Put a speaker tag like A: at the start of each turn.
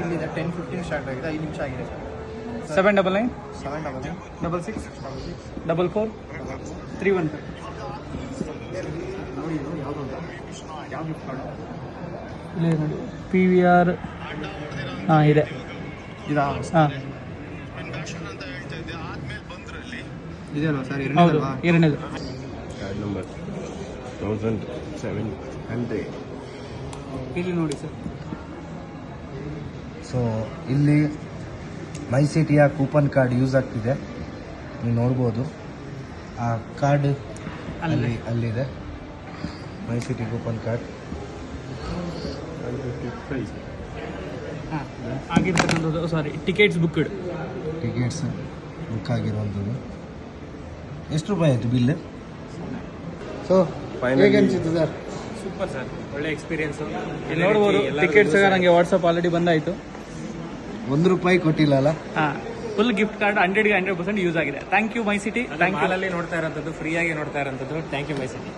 A: ಇಲ್ಲಿದೆ 10:15 ಸ್ಟಾರ್ಟ್ ಆಗಿದೆ, 5 ನಿಮಿಷ ಆಗಿದೆ ಸರ್.
B: 799
A: 799
B: 66
A: 66
B: 44 315.
A: ನೋಡಿ ಇದು ಯಾವುದು ಅಂತ ಯಾವ ಗಿಫ್ಟ್ ಕಾರ್ಡು
B: ಇಲ್ಲಿ ನೋಡಿ PVR ಹಾಂ ಇದೆ.
A: ಇದಾ?
B: ಹಾಂ
A: ಇದೆಯಲ್ವಾ ಸರ್?
B: ಹೌದು,
A: ಎರಡನೇದಲ್ವಾ?
B: ಎರಡನೇದು.
C: Card number 1700.
B: ಇಲ್ಲಿ ನೋಡಿ ಸರ್.
D: ಸೊ ಇಲ್ಲಿ ಮೈ ಸಿಟಿಯ ಕೂಪನ್ ಕಾರ್ಡ್ ಯೂಸ್ ಆಗ್ತಿದೆ, ನೀವು ನೋಡ್ಬೋದು. ಆ ಕಾರ್ಡ್ ಅಲ್ಲಿದೆ, ಮೈ ಸಿಟಿ ಕೂಪನ್ ಕಾರ್ಡ್.
B: ಹಾಂ ಆಗಿರ್ತಕ್ಕಂಥದ್ದು, ಸಾರಿ, ಟಿಕೆಟ್ಸ್ ಬುಕ್ಡ್.
D: ಟಿಕೆಟ್ಸ್ ಬುಕ್ ಆಗಿರುವಂಥದ್ದು. ಎಷ್ಟು ರೂಪಾಯಿ ಆಯಿತು ಬಿಲ್? ಸೊ ಹೇಗೆ ಅನಿಸಿತ್ತು ಸರ್?
B: ಸೂಪರ್ ಸರ್, ಒಳ್ಳೆ ಎಕ್ಸ್ಪೀರಿಯನ್ಸು. ಇಲ್ಲಿ ನೋಡ್ಬೋದು ಟಿಕೆಟ್ಸ್ ನನಗೆ ವಾಟ್ಸಪ್ ಆಲ್ರೆಡಿ ಬಂದಾಯಿತು.
D: ₹1 ಕೊಟ್ಟಿಲ್ಲ ಅಲ್ಲ?
B: ಹಾಂ, ಫುಲ್ ಗಿಫ್ಟ್ ಕಾರ್ಡ್ 100ಗೆ 100% ಯೂಸ್ ಆಗಿದೆ. Thank you my city. Thank you.
E: ಅಲ್ಲಿ ನೋಡ್ತಾ ಇರೋಂಥದ್ದು, ಫ್ರೀಯಾಗಿ ನೋಡ್ತಾ ಇರೋಂಥದ್ದು. Thank you my city.